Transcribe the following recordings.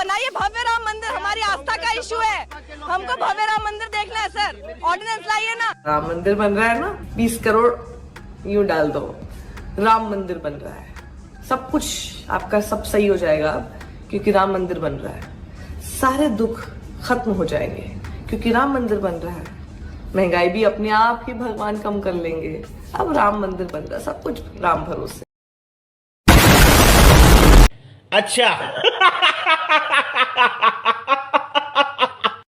बनाइए भव्य राम मंदिर, हमारी आस्था का इशू है, हमको भव्य राम मंदिर देखना है सर, ऑर्डिनेंस लाइए ना। राम मंदिर बन रहा है ना, 20 करोड़ यूं डाल दो, राम मंदिर बन रहा है, सब कुछ आपका सब सही हो जाएगा अब, क्योंकि राम मंदिर बन रहा है। सारे दुख खत्म हो जाएंगे क्योंकि राम मंदिर बन रहा है। महंगाई भी अपने आप ही भगवान कम कर लेंगे। अब राम मंदिर बन रहा है, सब कुछ राम भरोसे। अच्छा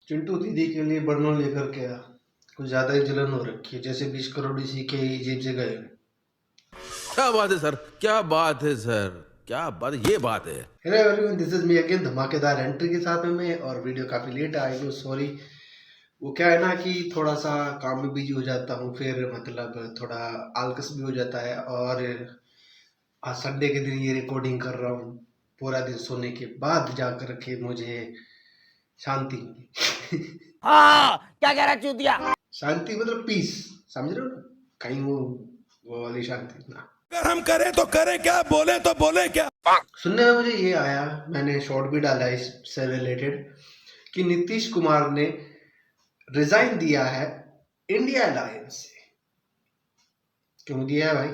चिंटू दीदी के लिए बर्नोल लेकर के आया, कुछ ज्यादा ही जलन हो रखी है, जैसे 20 करोड़ इसी के जेब से गए। क्या बात है सर, क्या बात है सर, क्या बात, ये बात है। Hello everyone, this is me again, धमाकेदार एंट्री के साथ में मैं, और वीडियो काफी लेट आई नो सॉरी। वो क्या है ना कि थोड़ा सा काम में बिजी हो जाता हूँ, फिर मतलब थोड़ा आलकस भी हो जाता है, और आज संडे के दिन ये रिकॉर्डिंग कर रहा हूँ। पूरा दिन सोने के बाद जा कर के मुझे शांति मिली। हाँ क्या कह रहा चूतिया। शांति मतलब पीस, समझ रहे हो ना, कहीं वो वाली शांति ना। अगर हम करें तो करें क्या, बोले तो बोले क्या। सुनने में मुझे ये आया, मैंने शॉर्ट भी डाला इससे रिलेटेड, कि नीतीश कुमार ने रिजाइन दिया है इंडिया अलायंस से। क्यों दिया है भाई,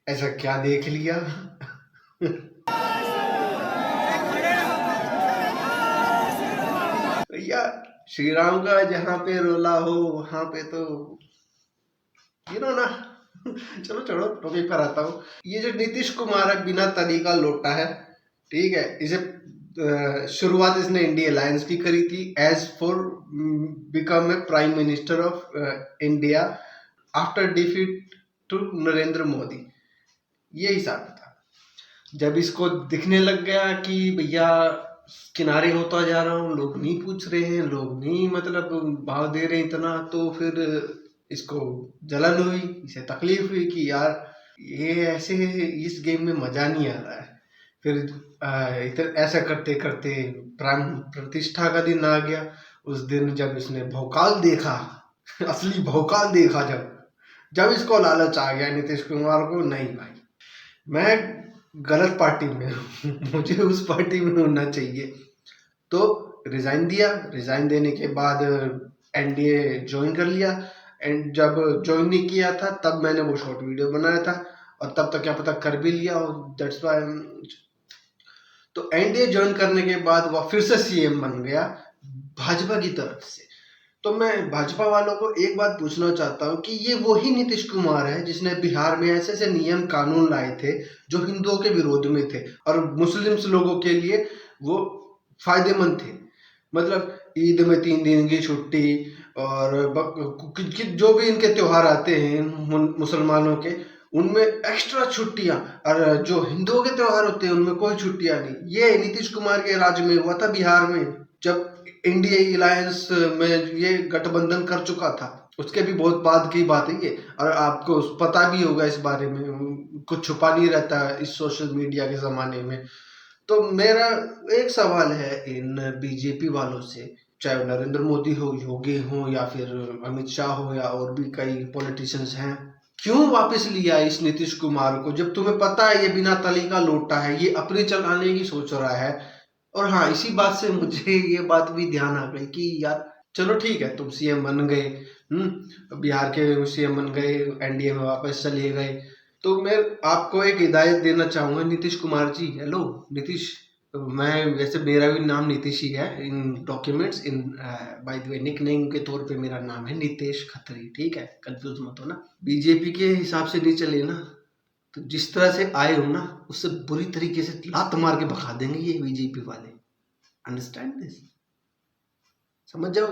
ऐसा क्या देख लिया? भैया श्री राम का जहां पे रोला हो वहां पे तो यू नो ना। चलो चलो टॉपिक पर आता हूँ। ये जो नीतीश कुमार है, बिना तली का लोटा है, ठीक है। इसे शुरुआत इसने इंडिया अलायंस की करी थी as for become a prime minister of India after defeat to Narendra Modi. ये हिसाब था। जब इसको दिखने लग गया कि भैया किनारे होता जा रहा हूँ, लोग नहीं पूछ रहे हैं, लोग नहीं मतलब भाव दे रहे इतना, तो फिर इसको जलन हुई, इसे तकलीफ हुई कि यार ये ऐसे इस गेम में मजा नहीं आ रहा है। फिर इधर ऐसा करते करते प्राण प्रतिष्ठा का दिन आ गया। उस दिन जब इसने भौकाल देखा, असली भौकाल देखा, जब इसको लालच आ गया नीतीश कुमार को, नहीं भाई मैं गलत पार्टी में हूँ, मुझे उस पार्टी में होना चाहिए, तो रिजाइन दिया। रिजाइन देने के बाद एनडीए ज्वाइन कर लिया। एंड जब ज्वाइन नहीं किया था तब मैंने वो शॉर्ट वीडियो बनाया था, और तब तक क्या पता कर भी लिया हो, दैट्स व्हाई। तो एनडीए ज्वाइन करने के बाद वह फिर से सीएम बन गया भाजपा की तरफ से। तो मैं भाजपा वालों को एक बात पूछना चाहता हूँ कि ये वही नीतीश कुमार है जिसने बिहार में ऐसे ऐसे नियम कानून लाए थे जो हिंदुओं के विरोध में थे और मुस्लिम्स लोगों के लिए वो फायदेमंद थे। मतलब ईद में 3 दिन की छुट्टी, और जो भी इनके त्योहार आते हैं मुसलमानों के, उनमें एक्स्ट्रा छुट्टियां, और जो हिंदुओं के त्योहार होते हैं उनमें कोई छुट्टियां नहीं। ये नीतीश कुमार के राज्य में हुआ था, बिहार में, जब इंडिया अलायंस में ये गठबंधन कर चुका था। उसके भी बहुत बाद की बात है ये, और आपको पता भी होगा इस बारे में, कुछ छुपा नहीं रहता इस सोशल मीडिया के जमाने में। तो मेरा एक सवाल है इन बीजेपी वालों से, चाहे वो नरेंद्र मोदी हो, योगी हो, या फिर अमित शाह हो, या और भी कई पॉलिटिशियंस हैं, क्यों वापस लिया इस नीतीश कुमार को, जब तुम्हें पता है ये बिना तली का लोटा है, ये अपने चलाने की सोच रहा है। और हाँ, इसी बात से मुझे ये बात भी ध्यान आ गई कि यार चलो ठीक है, तुम सीएम बन गए, बिहार के सीएम बन गए, एनडीए में वापस चले गए, तो मैं आपको एक हिदायत देना चाहूंगा नीतीश कुमार जी। हेलो नीतीश, मैं वैसे मेरा भी नाम नीतीश ही है in documents, in by the way nickname के तौर पे मेरा नाम है नितेश खत्री, ठीक है, कंफ्यूज मत होना। बीजेपी के हिसाब से नहीं चले ना, तो जिस तरह से आए हो ना, उससे बुरी तरीके से लात मार के भगा देंगे ये बीजेपी वाले। अंडरस्टैंड दिस, समझ जाओ।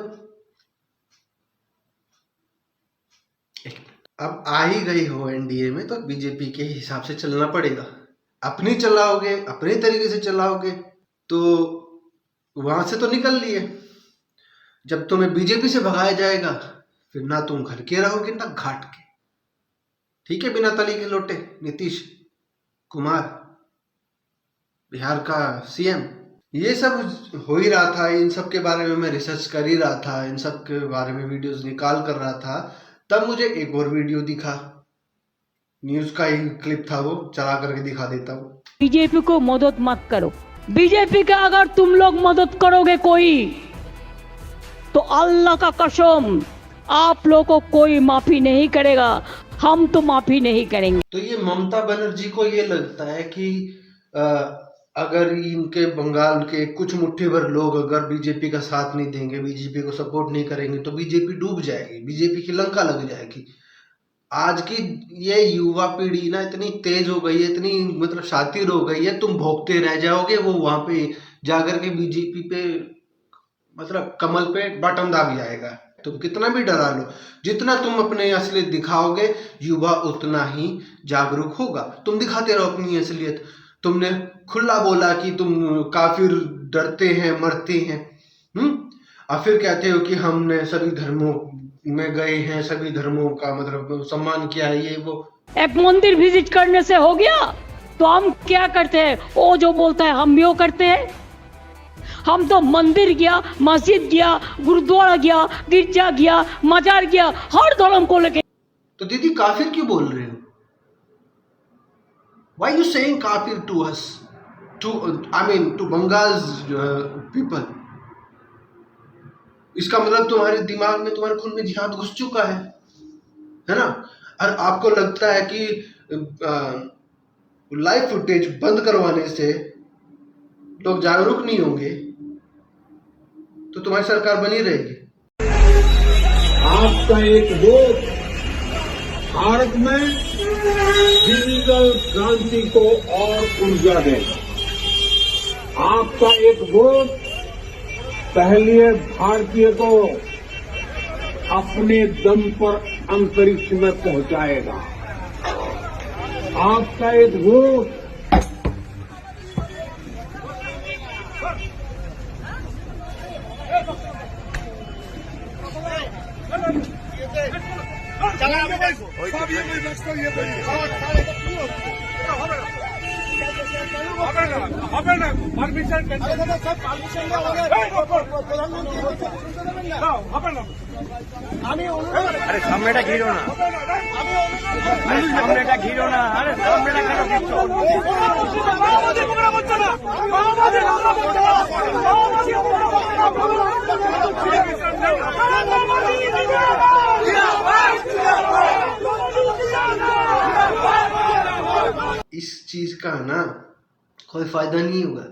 अब आ ही गई हो एनडीए में, तो बीजेपी के हिसाब से चलना पड़ेगा। अपनी चलाओगे, अपने तरीके से चलाओगे, तो वहां से तो निकल लिए। जब तुम्हें बीजेपी से भगाया जाएगा, फिर ना तुम घर के रहोगे ना घाट के, ठीक है। बिना तली के लोटे नीतीश कुमार, बिहार का सीएम। ये सब हो ही रहा था, इन सब के बारे में मैं रिसर्च कर ही रहा था, इन सब के बारे में वीडियोस निकाल कर रहा था, तब मुझे एक और वीडियो दिखा, न्यूज का ही क्लिप था, वो चला करके दिखा देता हूँ। बीजेपी को मदद मत करो, बीजेपी का अगर तुम लोग मदद करोगे कोई, तो अल्लाह का कसम आप लोग को कोई माफी नहीं करेगा, हम तो माफी नहीं करेंगे। तो ये ममता बनर्जी को ये लगता है कि अगर इनके बंगाल के कुछ मुट्ठी भर लोग अगर बीजेपी का साथ नहीं देंगे, बीजेपी को सपोर्ट नहीं करेंगे, तो बीजेपी डूब जाएगी, बीजेपी की लंका लग जाएगी। आज की ये युवा पीढ़ी ना इतनी तेज हो गई है, इतनी मतलब शातिर हो गई है, तुम भोगते रह जाओगे, वो वहां पे जाकर के बीजेपी पे मतलब कमल पे बटन दाब जाएगा। तुम कितना भी डरा लो, जितना तुम अपने असलियत दिखाओगे युवा उतना ही जागरूक होगा। तुम दिखाते रहो अपनी असलियत। तुमने खुला बोला कि तुम काफिर डरते हैं, मरते हैं, और फिर कहते हो कि हमने सभी धर्मों में गए हैं, सभी धर्मों का मतलब सम्मान किया है, ये वो। एक मंदिर विजिट करने से हो गया? तो हम क्या करते हैं, वो जो बोलता है हम भी वो करते हैं। हम तो मंदिर गया, मस्जिद गया, गुरुद्वारा गया, गिरजा गया, मजार गया, हर धर्म को लेके। तो दीदी काफिर क्यों बोल रहे हो? Why you saying kafir to us? To Bengal's people? इसका मतलब तुम्हारे दिमाग में, तुम्हारे खून में जिहाद घुस चुका है ना? और आपको लगता है कि लाइव फुटेज बंद करवाने से लोग जागरूक नहीं होंगे, तो तुम्हारी सरकार बनी रहेगी। आपका एक वोट भारत में डिजिटल क्रांति को और ऊर्जा देगा। आपका एक वोट पहले भारतीय को अपने दम पर अंतरिक्ष में पहुंचाएगा। आपका एक वोट আরে সামনেটা ঘিরো না, আরে সামনেটা ঘিরো না, আরে সামনেটা কেন ঘিরছো? इस चीज का ना कोई फायदा नहीं होगा।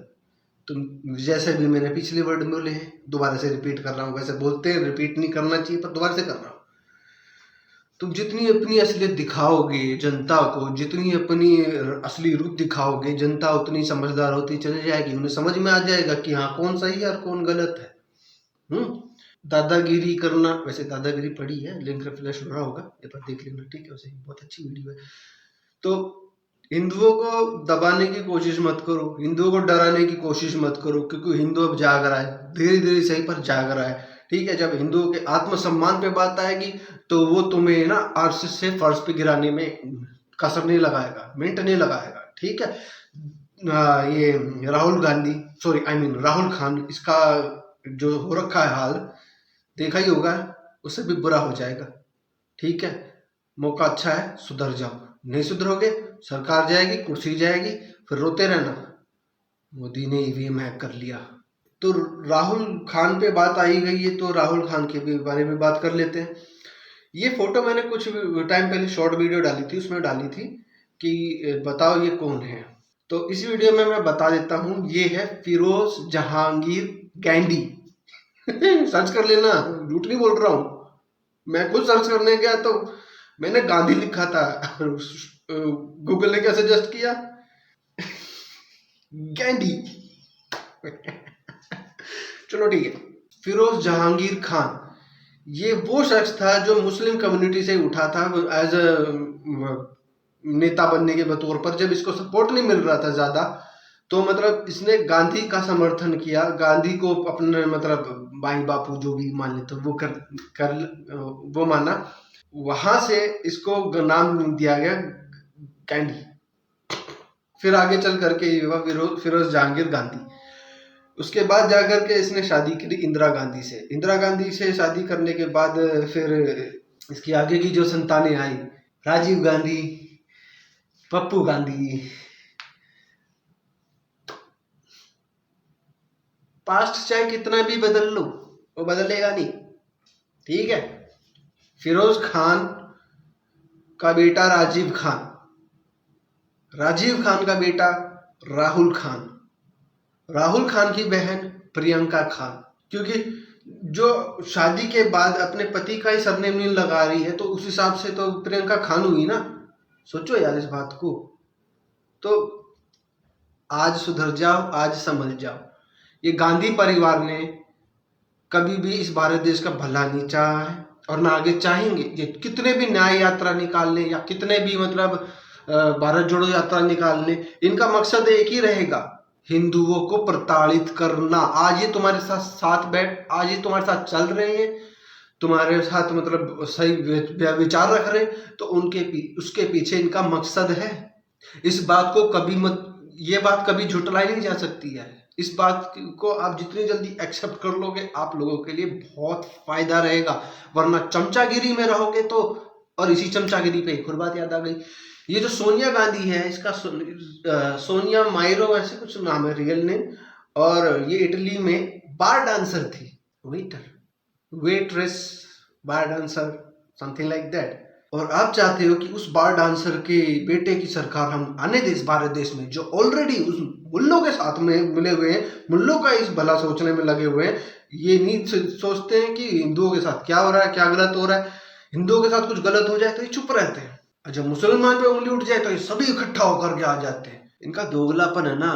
तुम जैसे भी मैंने पिछले वर्ड में बोले हैं, दोबारा से रिपीट कर रहा हूँ। वैसे बोलते हैं रिपीट नहीं करना चाहिए, पर दोबारा से कर रहा हूँ। तुम जितनी अपनी असलियत दिखाओगे जनता को, जितनी अपनी असली रूप दिखाओगे, जनता उतनी समझदार होती चली जाएगी। उन्हें समझ में आ जाएगा कि हाँ कौन सही है और कौन गलत है। दादागिरी करना, वैसे दादागिरी पड़ी है, लिंक रिफ्रेश हो रहा होगा, एक बार देख लेना, ठीक है? वैसे बहुत अच्छी वीडियो है। तो हिंदुओं को दबाने की कोशिश मत करो, हिंदुओं को डराने की कोशिश मत करो, क्योंकि हिंदू अब जाग रहा है, धीरे धीरे सही पर जाग रहा है, ठीक है? जब हिंदुओं के आत्मसम्मान पे बात आएगी तो वो तुम्हें ना आरएसएस से फर्श पे गिराने में कसर नहीं लगाएगा, मिनट नहीं लगाएगा, ठीक है? ये राहुल खान, इसका जो हो रखा है हाल देखा ही होगा, उससे भी बुरा हो जाएगा, ठीक है? मौका अच्छा है, सुधर जाओ। नहीं सुधरोगे सरकार जाएगी, कुर्सी जाएगी, फिर रोते रहना मोदी ने ईवीएम हैक कर लिया। तो राहुल खान पे बात आई गई है, तो राहुल खान के भी बारे में बात कर लेते हैं। ये फोटो मैंने कुछ टाइम पहले शॉर्ट वीडियो डाली थी, उसमें डाली थी कि बताओ ये कौन है। तो इस वीडियो में मैं बता देता हूँ, ये है फिरोज जहांगीर गैंडी। सर्च कर लेना, झूठ नहीं बोल रहा हूँ। मैं खुद सर्च करने गया तो मैंने गांधी लिखा था, गूगल ने क्या सजेस्ट किया, गैंडी। चलो ठीक है। फिरोज जहांगीर खान ये वो शख्स था जो मुस्लिम कम्युनिटी से उठा था एज अ नेता बनने के बतौर पर। जब इसको सपोर्ट नहीं मिल रहा था ज्यादा, तो मतलब इसने गांधी का समर्थन किया, गांधी को अपने मतलब भाई बापू जो भी मान लेते वो माना। वहां से इसको नाम दिया गया गैंडी। फिर आगे चल करके फिरोज जहांगीर गांधी। उसके बाद जाकर के इसने शादी की इंदिरा गांधी से। इंदिरा गांधी से शादी करने के बाद फिर इसकी आगे की जो संतानें आई, राजीव गांधी, पप्पू गांधी, पास्ट चाहे कितना भी बदल लो वो बदलेगा नहीं, ठीक है। फिरोज खान का बेटा राजीव खान, राजीव खान का बेटा राहुल खान, राहुल खान की बहन प्रियंका खान, क्योंकि जो शादी के बाद अपने पति का ही सरनेम नहीं लगा रही है तो उस हिसाब से तो प्रियंका खान हुई ना। सोचो यार इस बात को। तो आज सुधर जाओ, आज समझ जाओ। ये गांधी परिवार ने कभी भी इस भारत देश का भला नहीं चाहा है और ना आगे चाहेंगे। ये कितने भी न्याय यात्रा निकाल ले या कितने भी मतलब भारत जोड़ो यात्रा निकाल ले, इनका मकसद एक ही रहेगा, हिंदुओं को प्रताड़ित करना। आज ये तुम्हारे साथ बैठ, आज ये तुम्हारे साथ चल रहे हैं, तुम्हारे साथ मतलब सही विचार रख रहे हैं, तो उसके पीछे इनका मकसद है। इस बात को कभी मत, ये बात कभी झुटलाई नहीं जा सकती है। इस बात को आप जितनी जल्दी एक्सेप्ट कर लोगे आप लोगों के लिए बहुत फायदा रहेगा, वरना चमचागिरी में रहोगे तो। और इसी चमचागिरी पे एक और बात याद आ गई, ये जो सोनिया गांधी है, इसका सोनिया माइरो ऐसे कुछ नाम है रियल नेम, और ये इटली में बार डांसर थी, waitress bar dancer something like that. और आप चाहते हो कि उस बार डांसर के बेटे की सरकार हम आने दे इस भारत देश में, जो ऑलरेडी उस मुल्लों के साथ में मिले हुए हैं, मुल्लों का इस भला सोचने में लगे हुए हैं। ये नहीं सोचते हैं कि हिंदुओं के साथ क्या हो रहा है, क्या गलत हो रहा है। हिंदुओं के साथ कुछ गलत हो जाए तो ये चुप रहते हैं, और जब मुसलमान पे उंगली उठ जाए तो ये सभी इकट्ठा होकर के आ जाते हैं। इनका दोगलापन है ना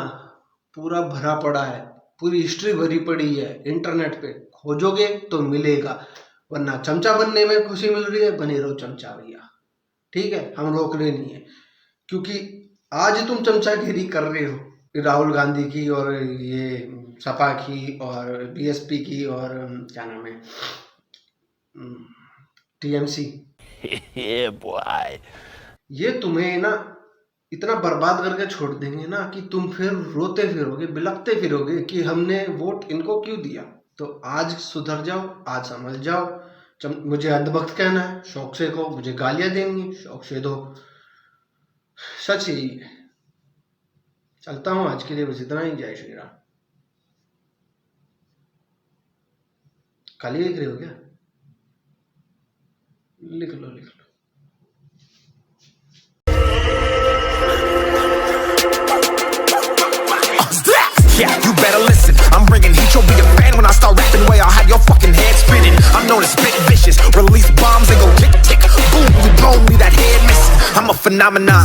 पूरा भरा पड़ा है, पूरी हिस्ट्री भरी पड़ी है। इंटरनेट पे खोजोगे तो मिलेगा, वरना चमचा बनने में खुशी मिल रही है, बने रहो चमचा भैया, ठीक है। हम रोक रहे नहीं है, क्योंकि आज तुम चमचागिरी कर रहे हो राहुल गांधी की और ये सपा की और बीएसपी की और क्या नाम है टीएमसी। ये तुम्हें ना इतना बर्बाद करके छोड़ देंगे ना कि तुम फिर रोते फिरोगे, बिलखते फिरोगे कि हमने वोट इनको क्यों दिया। तो आज सुधर जाओ, आज समझ जाओ। मुझे अधभक्त कहना है, शौक से कहो, मुझे गालियां देंगी, शौक से दो, सच यही है। चलता हूं, आज के लिए बस इतना ही। जय श्री राम। खाली लिख रहे हो क्या? लिख लो लिख लो। Yeah, you better listen. I'm bringing heat, you'll be a fan when I start rapping. Way I'll have your fucking head spinning. I'm known as spit vicious. Release bombs and go tick tick boom. You blown me that head missing. I'm a phenomenon.